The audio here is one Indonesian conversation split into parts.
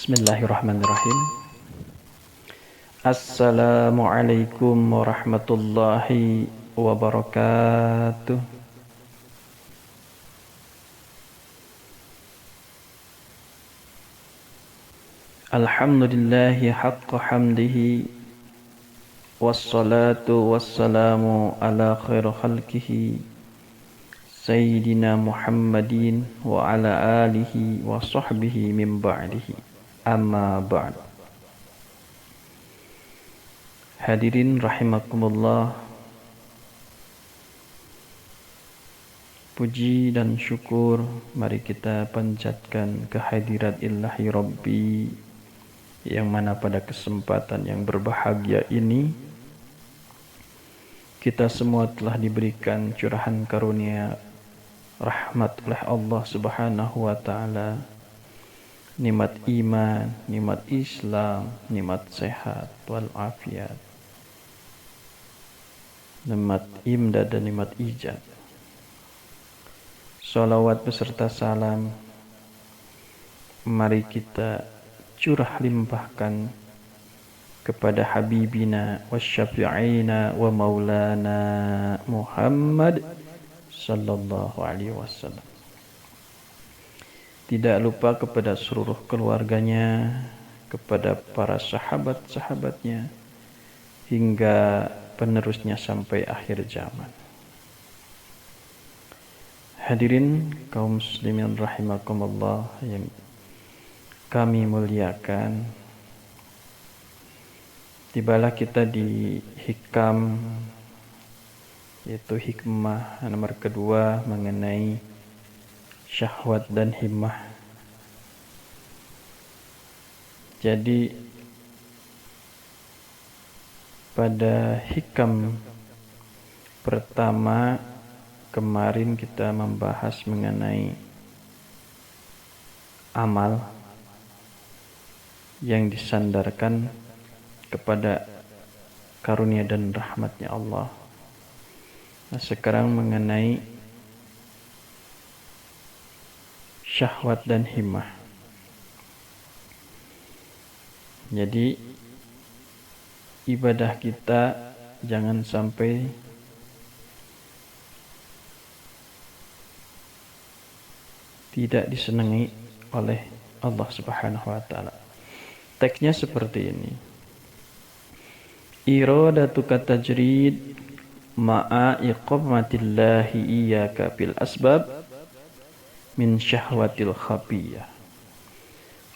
Bismillahirrahmanirrahim. Assalamualaikum warahmatullahi wabarakatuh. Alhamdulillahi haqqa hamdihi, wassalatu wassalamu ala khair khalqihi Sayyidina Muhammadin wa ala alihi wa sahbihi min ba'dihi. Amma ba'd. Hadirin rahimakumullah, puji dan syukur mari kita panjatkan kehadirat Ilahi Rabbi, yang mana pada kesempatan yang berbahagia ini kita semua telah diberikan curahan karunia rahmat oleh Allah Subhanahu wa taala, nikmat iman, nikmat Islam, nikmat sehat wal afiat, nikmat imdad dan nikmat ijab. Salawat beserta salam mari kita curah limpahkan kepada habibina wa syafi'ina wa maulana Muhammad sallallahu alaihi wasallam. Tidak lupa kepada seluruh keluarganya, kepada para sahabat-sahabatnya, hingga penerusnya sampai akhir zaman. Hadirin kaum muslimin rahimakumullah yang kami muliakan, tibalah kita di hikam, yaitu hikmah nomor kedua mengenai syahwat dan himmah. Jadi pada hikam pertama kemarin kita membahas mengenai amal yang disandarkan kepada karunia dan rahmatnya Allah. Nah, sekarang mengenai syahwat dan himmah. Jadi ibadah kita jangan sampai tidak disenangi oleh Allah Subhanahu wa taala. Teksnya seperti ini. Iradatuka tajrid ma'a iqamatillahi iyyaka bil asbab min syahwatil khafiyah,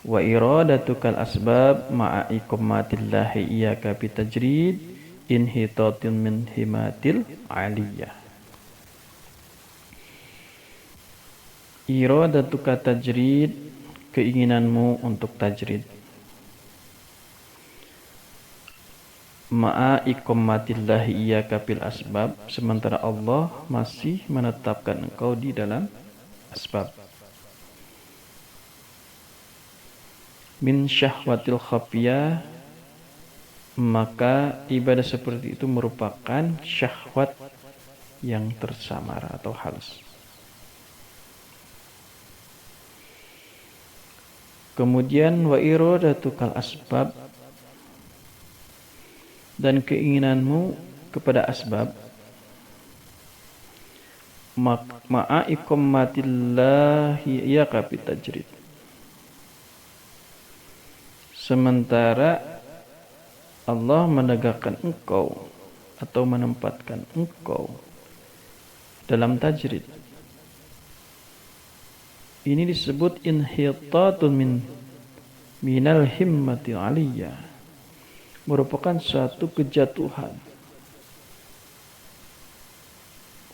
wa iradatukal asbab ma'a iqamatillahi iyyaka bitajrid inhitatin min himatil aliyah. Iradatuka tajrid, keinginanmu untuk tajrid, ma'a iqamatillahi iyyaka bil asbab, sementara Allah masih menetapkan engkau di dalam asbab. Min syahwatil khafiyah, maka ibadah seperti itu merupakan syahwat yang tersamar atau halus. Kemudian wa iradatukal asbab, dan keinginanmu kepada asbab, ma'a iqamatillahi iyyaka bitajrid, sementara Allah menegakkan engkau atau menempatkan engkau dalam tajrid. Ini disebut inhitatun minal himmati aliyah, merupakan suatu kejatuhan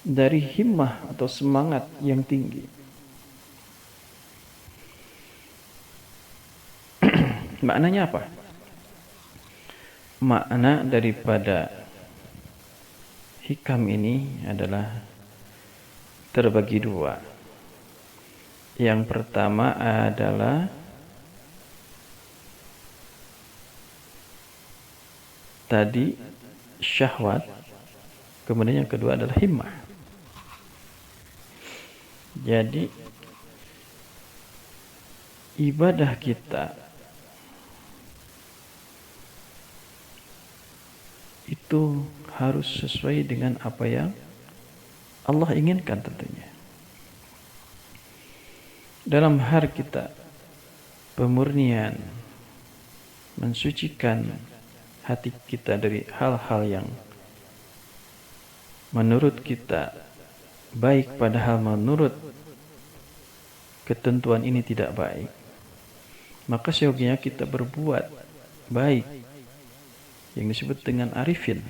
dari himmah atau semangat yang tinggi. Maknanya apa? Makna daripada hikam ini adalah terbagi dua. Yang pertama adalah tadi syahwat, kemudian yang kedua adalah himmah. Jadi ibadah kita itu harus sesuai dengan apa yang Allah inginkan tentunya. Dalam hal kita pemurnian, mensucikan hati kita dari hal-hal yang menurut kita baik padahal menurut ketentuan ini tidak baik, maka seyogianya kita berbuat baik yang disebut dengan arifin,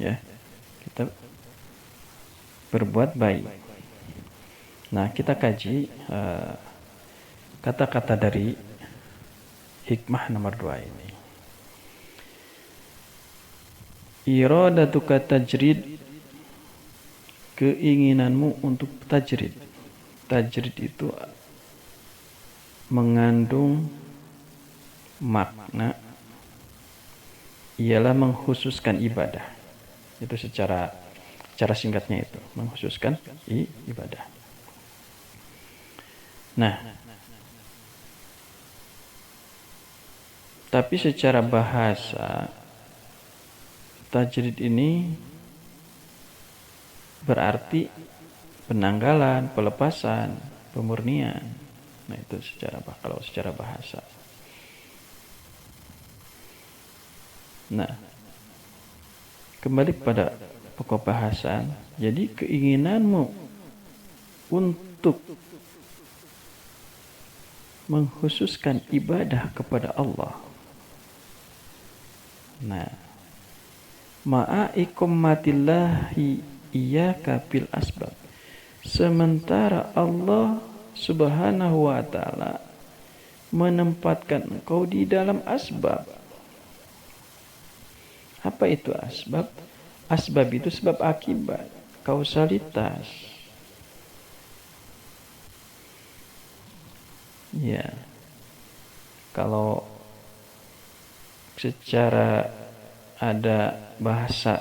ya, kita berbuat baik. Nah, kita kaji kata-kata dari hikmah nomor 2 ini. Iradatuka tajrid, keinginanmu untuk tajrid. Tajrid itu mengandung makna ialah mengkhususkan ibadah. Itu secara singkatnya itu, mengkhususkan ibadah. Nah, tapi secara bahasa tajrid ini berarti penanggalan, pelepasan, pemurnian. Nah, itu kalau secara bahasa. Nah, kembali pada pokok bahasan. Jadi keinginanmu untuk mengkhususkan ibadah kepada Allah. Nah, ma'iqammatillahi iyyaka bil asbab. Sementara Allah Subhanahu wa taala menempatkan engkau di dalam asbab. Apa itu asbab? Asbab itu sebab akibat, kausalitas. Ya. Kalau secara ada bahasa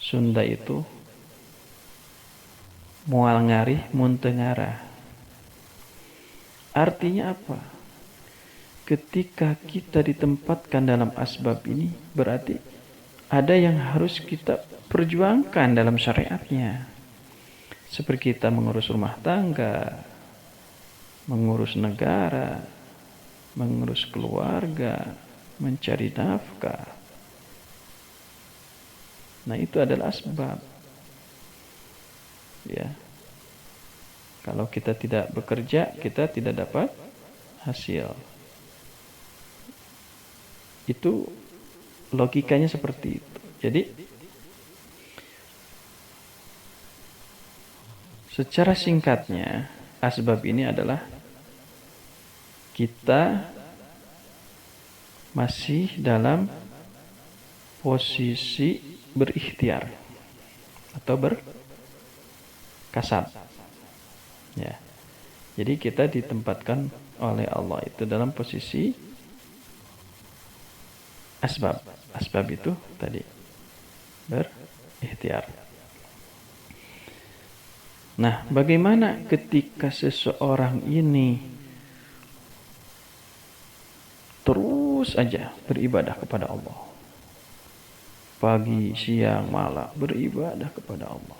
Sunda itu mual ngarih munteng ngarah. Artinya apa? Ketika kita ditempatkan dalam asbab ini, berarti ada yang harus kita perjuangkan dalam syariatnya. Seperti kita mengurus rumah tangga, mengurus negara, mengurus keluarga, mencari nafkah. Nah, itu adalah asbab. Ya. Kalau kita tidak bekerja, kita tidak dapat hasil. Itu logikanya seperti itu. Jadi secara singkatnya, asbab ini adalah kita masih dalam posisi berikhtiar atau berkasab. Ya. Jadi kita ditempatkan oleh Allah itu dalam posisi asbab. Asbab itu tadi berikhtiar. Nah, bagaimana ketika seseorang ini terus aja beribadah kepada Allah? Pagi, siang, malam beribadah kepada Allah.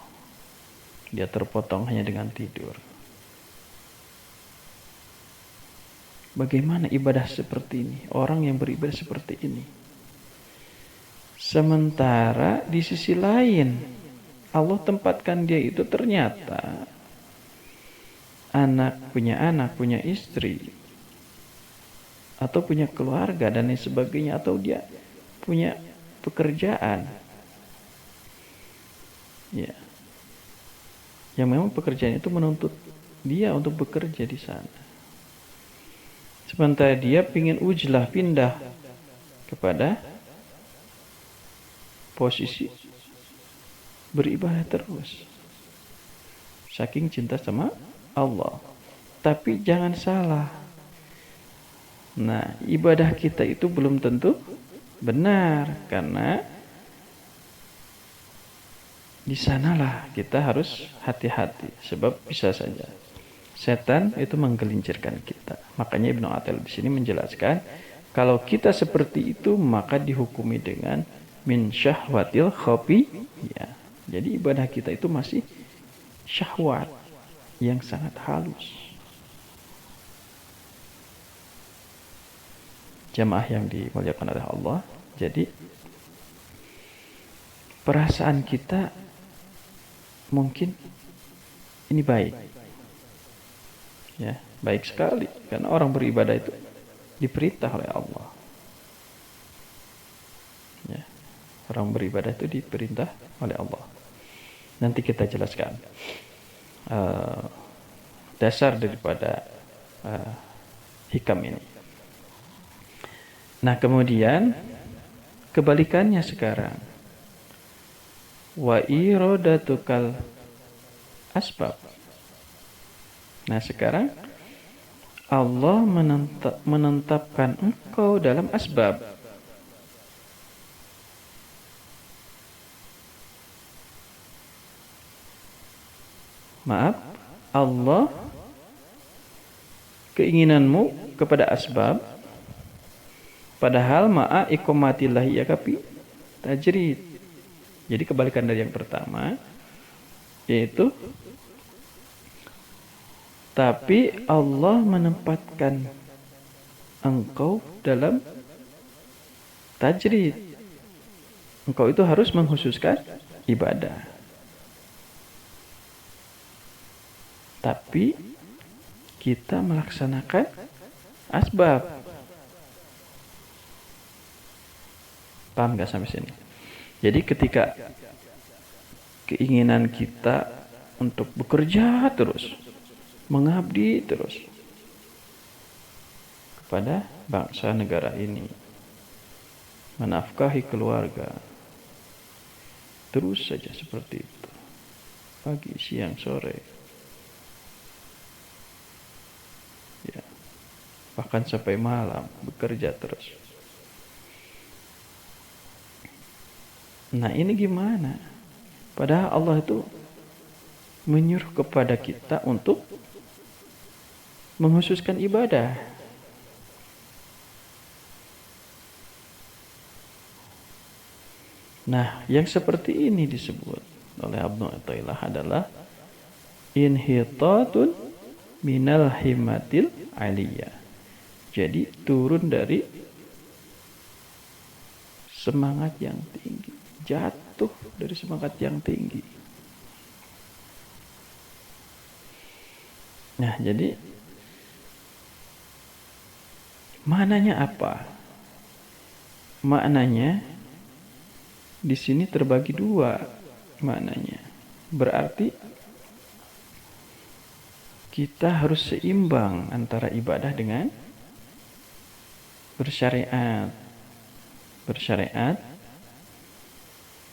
Dia terpotong hanya dengan tidur. Bagaimana ibadah seperti ini? Orang yang beribadah seperti ini. Sementara di sisi lain, Allah tempatkan dia itu ternyata anak, punya istri, atau punya keluarga dan lain sebagainya, atau dia punya pekerjaan. Ya. Yang memang pekerjaan itu menuntut dia untuk bekerja di sana. Sementara dia ingin ujlah, pindah kepada posisi beribadah terus. Saking cinta sama Allah. Tapi jangan salah. Nah, ibadah kita itu belum tentu benar. Karena di sanalah kita harus hati-hati. Sebab bisa saja setan itu menggelincirkan kita. Makanya Ibnu Athaillah di sini menjelaskan, kalau kita seperti itu maka dihukumi dengan min syahwatil khafi. Ya. Jadi ibadah kita itu masih syahwat yang sangat halus. Jamaah yang dimuliakan oleh Allah. Jadi perasaan kita mungkin ini baik. Ya, baik sekali karena orang beribadah itu diperintah oleh Allah. Ya, orang beribadah itu diperintah oleh Allah. Nanti kita jelaskan dasar daripada hikam ini. Nah, kemudian kebalikannya sekarang. Wa iradatukal asbab. Nah, sekarang Allah menetapkan engkau dalam asbab. Maaf, Allah keinginanmu kepada asbab, padahal ma'a iqamatillahi yakafi tajrid. Jadi kebalikan dari yang pertama, yaitu tapi Allah menempatkan engkau dalam tajrid. Engkau itu harus mengkhususkan ibadah. Tapi kita melaksanakan asbab. Paham gak sampai sini? Jadi ketika keinginan kita untuk bekerja terus, mengabdi terus kepada bangsa negara ini, menafkahi keluarga, terus saja seperti itu, pagi, siang, sore, ya, bahkan sampai malam bekerja terus. Nah, ini gimana? Padahal Allah itu menyuruh kepada kita untuk menghususkan ibadah. Nah, yang seperti ini disebut oleh Ibnu Athaillah adalah inhitatun minal himmatil aliyah. Jadi turun dari semangat yang tinggi, jatuh dari semangat yang tinggi. Nah, jadi maknanya apa? Maknanya di sini terbagi dua maknanya. Berarti kita harus seimbang antara ibadah dengan bersyariat. Bersyariat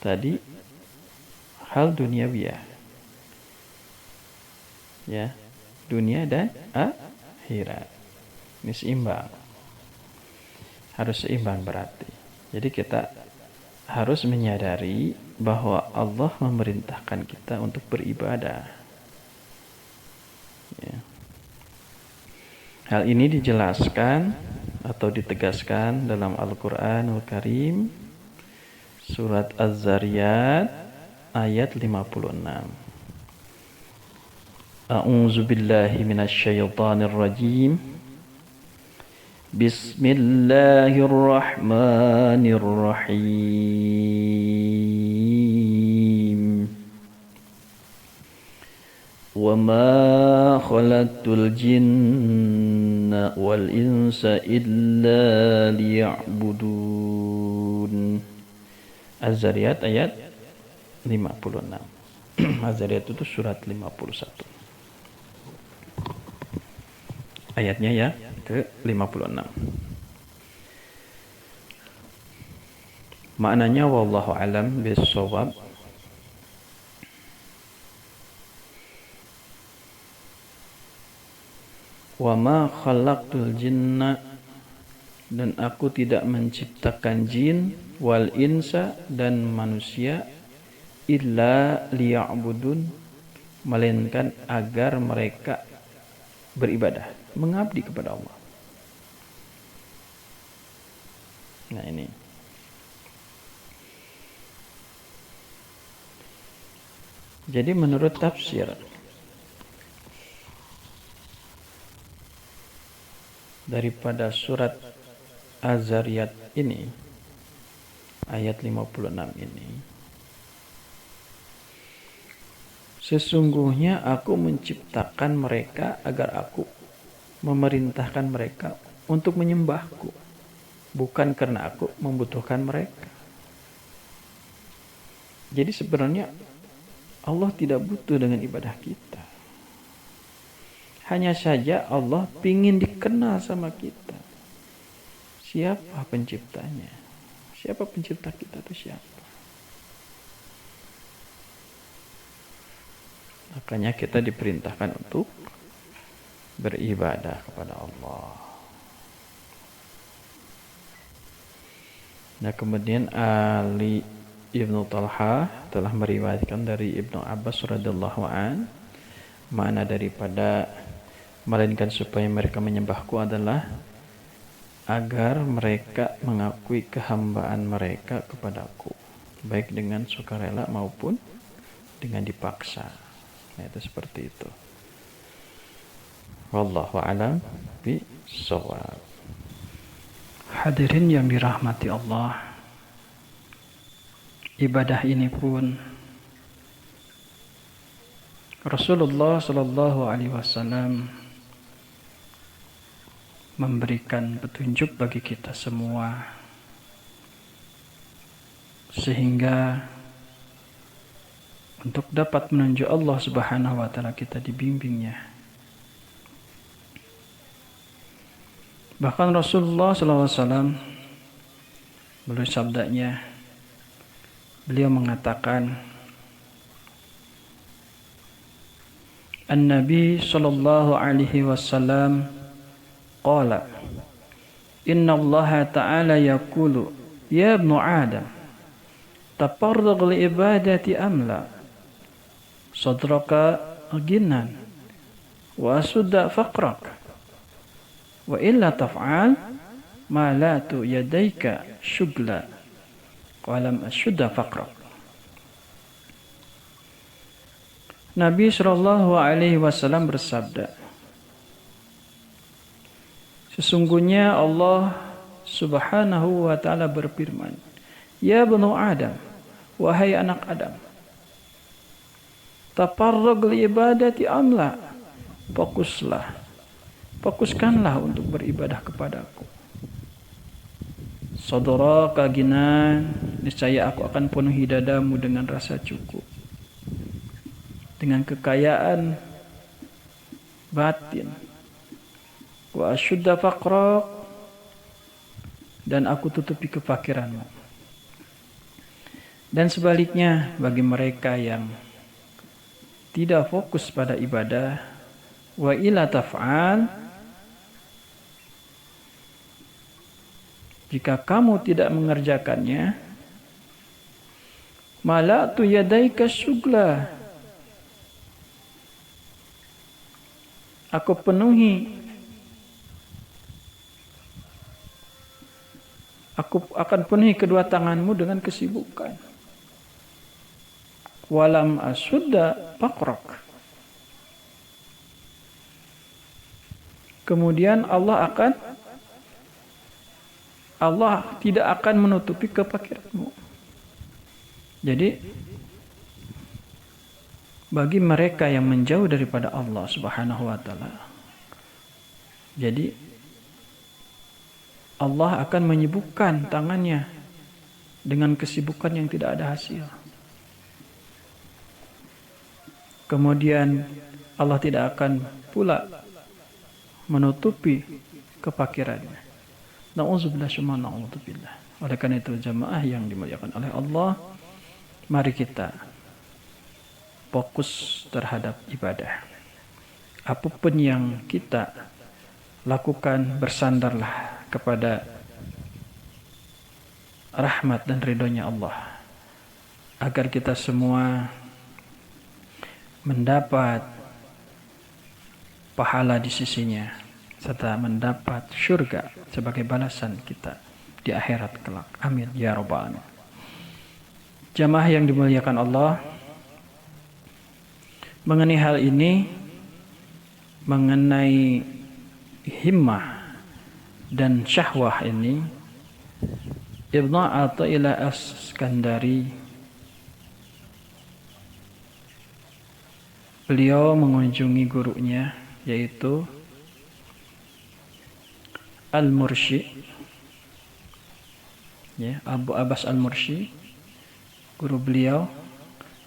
tadi hal duniawiyah. Ya, dunia dan akhirat. Ini seimbang. Harus seimbang berarti. Jadi kita harus menyadari bahwa Allah memerintahkan kita untuk beribadah. Ya. Hal ini dijelaskan atau ditegaskan dalam Al-Quranul Karim surat Az-Zariyat ayat 56. A'udzu billahi minasyaitonir rajim. Bismillahirrahmanirrahim. Wa ma khalaqtul jinna wal insa illa liya'budun. Az-Zariyat ayat 56. Az-Zariyat itu surat 51. Ayatnya ya ke 56. Maknanya wallahu alam bis-shawab. Wa ma khalaqtul jinna, dan aku tidak menciptakan jin, wal insa, dan manusia, illa liya'budun, melainkan agar mereka beribadah, mengabdi kepada Allah. Nah, ini Jadi menurut tafsir daripada surat Az-Zariyat ini, ayat 56 ini, sesungguhnya aku menciptakan mereka agar aku memerintahkan mereka untuk menyembahku, bukan karena aku membutuhkan mereka. Jadi sebenarnya Allah tidak butuh dengan ibadah kita. Hanya saja Allah ingin dikenal sama kita. Siapa penciptanya? Siapa pencipta kita itu siapa? Makanya kita diperintahkan untuk beribadah kepada Allah. Nah, kemudian Ali Ibnu Talha telah meriwayatkan dari Ibnu Abbas radhiyallahu an, makna daripada melainkan supaya mereka menyembahku adalah agar mereka mengakui kehambaan mereka kepadaku, baik dengan sukarela maupun dengan dipaksa. Nah, itu seperti itu. Wallahu a'lam bishawab. Hadirin yang dirahmati Allah, ibadah ini pun Rasulullah sallallahu alaihi wasallam memberikan petunjuk bagi kita semua sehingga untuk dapat menuju Allah Subhanahu wa taala kita dibimbingnya. Bahkan Rasulullah sallallahu alaihi wasallam melalui sabdanya, beliau mengatakan, An-Nabi sallallahu alaihi wasallam qala, Inna Allah ta'ala yaqulu, Ya ibnu Adam, taparrag li ibadati amla, sadraka ghinan, wa asudda faqrak, wa illa taf'al ma la tu yadayka syugla, wa lam asudda faqrak. Nabi sallallahu alaihi wasallam bersabda, sesungguhnya Allah Subhanahu wa ta'ala berfirman, Ya bani Adam, wahai anak Adam, taparrag li ibadati amla, fokuskanlah untuk beribadah kepadaku. Sadraka ginan, niscaya aku akan penuhi dadamu dengan rasa cukup, dengan kekayaan batin. Wa asyudda faqrak, dan aku tutupi kefakiranmu. Dan sebaliknya bagi mereka yang tidak fokus pada ibadah, wa ila taf'al, jika kamu tidak mengerjakannya, mala'tu yadaika syugla, aku akan penuhi kedua tanganmu dengan kesibukan. Walam asudda faqrak, kemudian Allah tidak akan menutupi kefakiranmu. Jadi bagi mereka yang menjauh daripada Allah Subhanahu wa taala, jadi Allah akan menyibukkan tangannya dengan kesibukan yang tidak ada hasil. Kemudian Allah tidak akan pula menutupi kefakirannya. Na'udzubillah syumma na'udzubillah. Oleh karena itu jamaah yang dimuliakan oleh Allah, mari kita fokus terhadap ibadah. Apapun yang kita lakukan, bersandarlah kepada rahmat dan ridhonya Allah, agar kita semua mendapat pahala di sisinya serta mendapat syurga sebagai balasan kita di akhirat kelak. Amin ya rabbal alamin. Jamaah yang dimuliakan Allah, Mengenai hal ini, mengenai himmah dan syahwah ini, Ibnu Athaillah As-Skandari beliau mengunjungi gurunya yaitu Al-Mursi, ya, Abu Abbas Al-Mursi, guru beliau.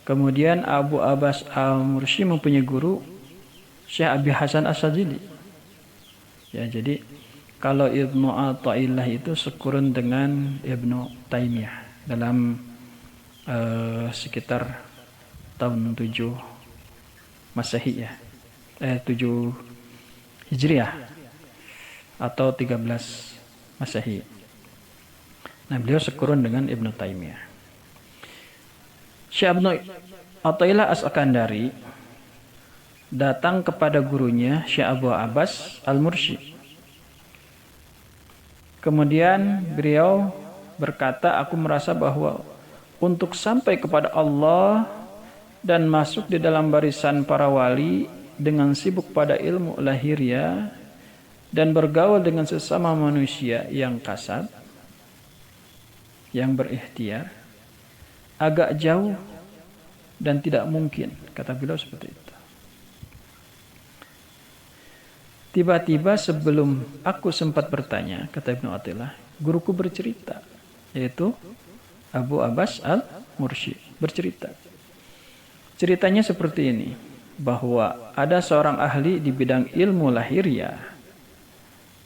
Kemudian Abu Abbas Al-Mursi mempunyai guru Syekh Abi Hasan As-Sajili. Ya, jadi kalau Ibnu Athaillah itu sekurun dengan Ibnu Taimiyah dalam sekitar tahun 7 Masehi ya. 7 Hijriah atau 13 Masehi. Nah, beliau sekurun dengan Ibnu Taimiyah. Syekh Ibnu Athaillah As-Skandari datang kepada gurunya Syekh Abu Abbas Al-Mursi. Kemudian beliau berkata, aku merasa bahwa untuk sampai kepada Allah dan masuk di dalam barisan para wali dengan sibuk pada ilmu lahiriah dan bergaul dengan sesama manusia yang kasat, yang berikhtiar, agak jauh dan tidak mungkin, kata beliau seperti itu. Tiba-tiba sebelum aku sempat bertanya, kata Ibnu Athaillah, guruku bercerita, yaitu Abu Abbas Al-Mursi bercerita. Ceritanya seperti ini, bahwa ada seorang ahli di bidang ilmu lahiriah.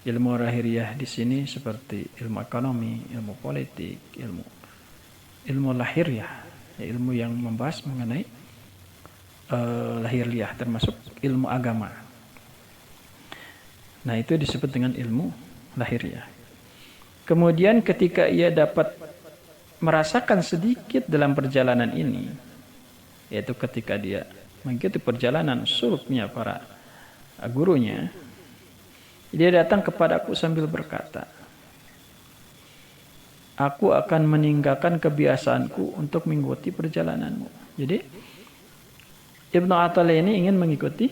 Ilmu lahiriah di sini seperti ilmu ekonomi, ilmu politik, ilmu lahiriah, ya, ilmu yang membahas mengenai lahiriah, termasuk ilmu agama. Nah, itu disebut dengan ilmu lahiriah. Kemudian ketika ia dapat merasakan sedikit dalam perjalanan ini, yaitu ketika dia mengikuti perjalanan suluknya para gurunya, dia datang kepadaku sambil berkata, aku akan meninggalkan kebiasaanku untuk mengikuti perjalananmu. Jadi Ibnu Athaillah ini ingin mengikuti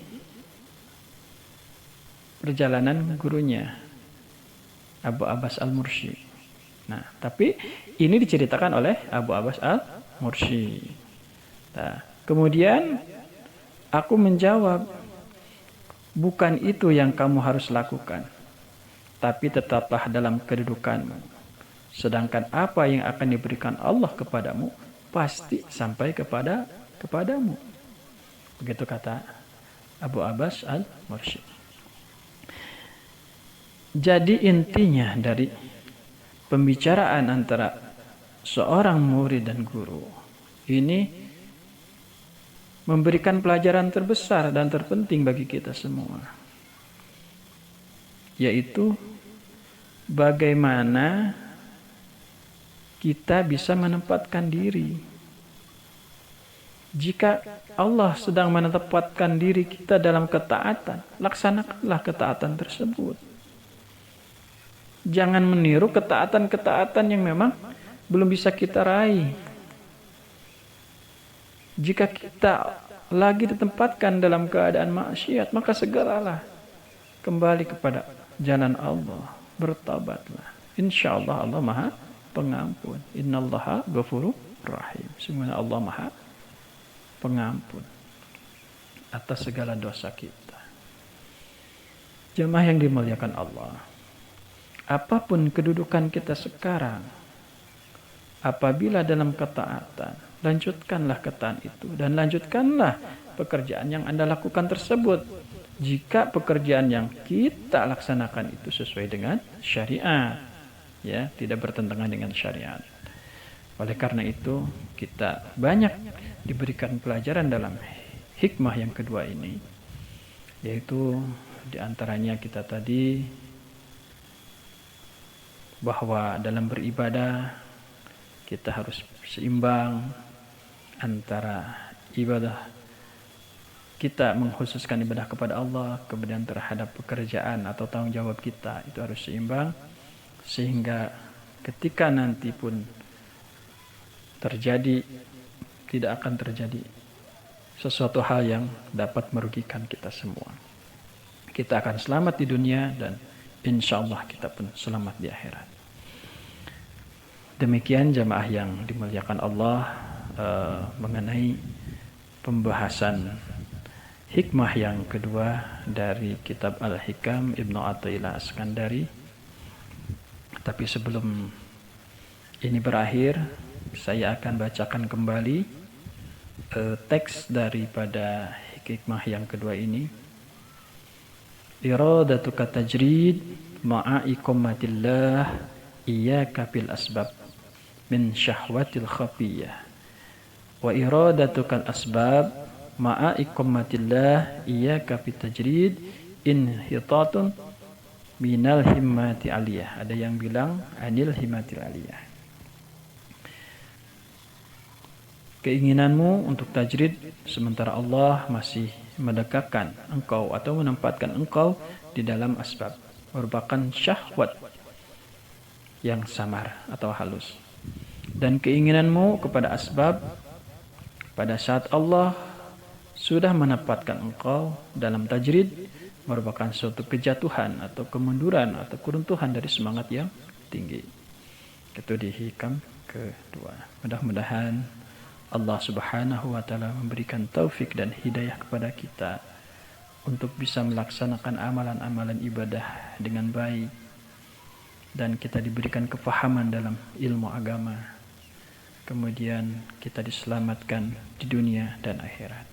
perjalanan gurunya Abu Abbas Al-Mursi. Nah, tapi ini diceritakan oleh Abu Abbas Al-Mursi. Nah, kemudian aku menjawab, bukan itu yang kamu harus lakukan, tapi tetaplah dalam kedudukanmu. Sedangkan apa yang akan diberikan Allah kepadamu pasti sampai kepadamu. Begitu kata Abu Abbas Al-Mursi. Jadi intinya dari pembicaraan antara seorang murid dan guru ini memberikan pelajaran terbesar dan terpenting bagi kita semua, yaitu bagaimana kita bisa menempatkan diri. Jika Allah sedang menempatkan diri kita dalam ketaatan, laksanakanlah ketaatan tersebut. Jangan meniru ketaatan-ketaatan yang memang belum bisa kita raih. Jika kita lagi ditempatkan dalam keadaan maksiat, maka segeralah kembali kepada jalan Allah, bertobatlah. Insyaallah Allah Maha Pengampun. Innallaha ghafurur rahim. Sesungguhnya Allah Maha Pengampun atas segala dosa kita. Jemaah yang dimuliakan Allah, apapun kedudukan kita sekarang, apabila dalam ketaatan, lanjutkanlah ketaatan itu dan lanjutkanlah pekerjaan yang Anda lakukan tersebut. Jika pekerjaan yang kita laksanakan itu sesuai dengan syariat, ya, tidak bertentangan dengan syariat. Oleh karena itu, kita banyak diberikan pelajaran dalam hikmah yang kedua ini, yaitu diantaranya kita tadi bahwa dalam beribadah kita harus seimbang antara ibadah kita mengkhususkan ibadah kepada Allah, kemudian terhadap pekerjaan atau tanggung jawab kita itu harus seimbang, sehingga ketika nanti pun terjadi tidak akan terjadi sesuatu hal yang dapat merugikan kita semua. Kita akan selamat di dunia dan insya Allah kita pun selamat di akhirat. Demikian jamaah yang dimuliakan Allah mengenai pembahasan hikmah yang kedua dari kitab Al-Hikam Ibnu Athaillah As-Sakandari. Tapi sebelum ini berakhir, saya akan bacakan kembali teks daripada hikmah yang kedua ini. Iradatuka tajrid ma'a iqamatillah iyyaka bil asbab min syahwatil khafiyah wa iradatukal asbab ma'a iqamatillah iyyaka bit tajrid inhitatun minal himmati aliyah. Ada yang bilang anil himmatil aliyah. Keinginanmu untuk tajrid sementara Allah masih mendekatkan engkau atau menempatkan engkau di dalam asbab, merupakan syahwat yang samar atau halus. Dan keinginanmu kepada asbab pada saat Allah sudah menempatkan engkau dalam tajrid merupakan suatu kejatuhan atau kemunduran atau keruntuhan dari semangat yang tinggi. Itu di hikam kedua. Mudah-mudahan Allah Subhanahu wa taala memberikan taufik dan hidayah kepada kita untuk bisa melaksanakan amalan-amalan ibadah dengan baik dan kita diberikan kefahaman dalam ilmu agama. Kemudian kita diselamatkan di dunia dan akhirat.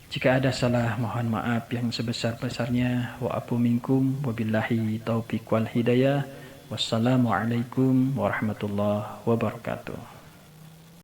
Jika ada salah, mohon maaf yang sebesar-besarnya. Wa afu minkum wabillahi taufiq wal hidayah. Wassalamualaikum warahmatullahi wabarakatuh.